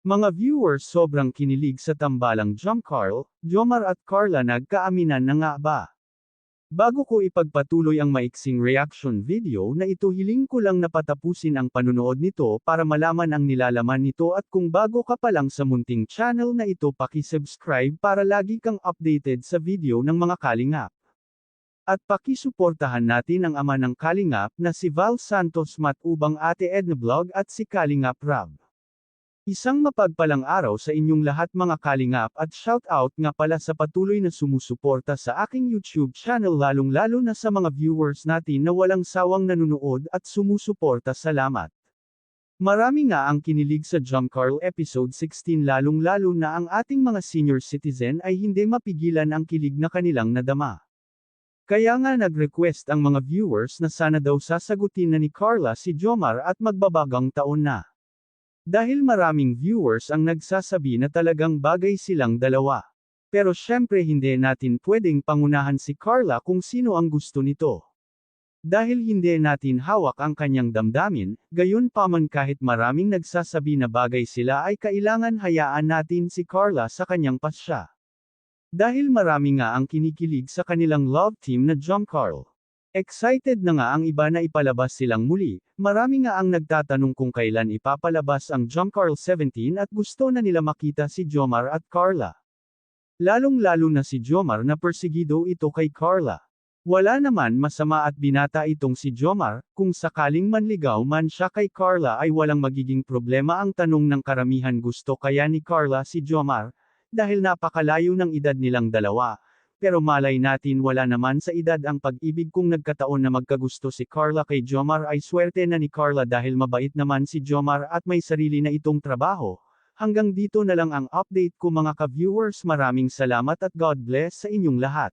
Mga viewers sobrang kinilig sa tambalang Jomcarl, Jomar at Carla nagkaaminan na nga ba? Bago ko ipagpatuloy ang maiksing reaction video na ito hiling ko lang na patapusin ang panunood nito para malaman ang nilalaman nito at kung bago ka pa lang sa munting channel na ito paki-subscribe para lagi kang updated sa video ng mga kalingap. At pakisuportahan natin ang ama ng kalingap na si Val Santos Matubang Ate Edna Vlog at si Kalingap Rab. Isang mapagpalang araw sa inyong lahat mga kalingap at shoutout nga pala sa patuloy na sumusuporta sa aking YouTube channel lalong-lalo na sa mga viewers natin na walang sawang nanunood at sumusuporta. Salamat. Marami nga ang kinilig sa Jomcarl episode 16 lalong-lalo na ang ating mga senior citizen ay hindi mapigilan ang kilig na kanilang nadama. Kaya nga nag-request ang mga viewers na sana daw sasagutin na ni Carla si Jomar at magbabagang taon na. Dahil maraming viewers ang nagsasabi na talagang bagay silang dalawa. Pero syempre hindi natin pwedeng pangunahan si Carla kung sino ang gusto nito. Dahil hindi natin hawak ang kanyang damdamin, gayon pa man kahit maraming nagsasabi na bagay sila ay kailangan hayaan natin si Carla sa kanyang pasya. Dahil marami nga ang kinikilig sa kanilang love team na Jomcarl. Excited na nga ang iba na ipalabas silang muli, marami nga ang nagtatanong kung kailan ipapalabas ang Jomcarl 17 at gusto na nila makita si Jomar at Carla. Lalong-lalo na si Jomar na persigido ito kay Carla. Wala naman masama at binata itong si Jomar, kung sakaling manligaw man siya kay Carla ay walang magiging problema ang tanong ng karamihan gusto kaya ni Carla si Jomar, dahil napakalayo ng edad nilang dalawa. Pero malay natin wala naman sa edad ang pag-ibig kung nagkataon na magkagusto si Carla kay Jomar ay swerte na ni Carla dahil mabait naman si Jomar at may sarili na itong trabaho. Hanggang dito na lang ang update ko mga ka-viewers, maraming salamat at God bless sa inyong lahat.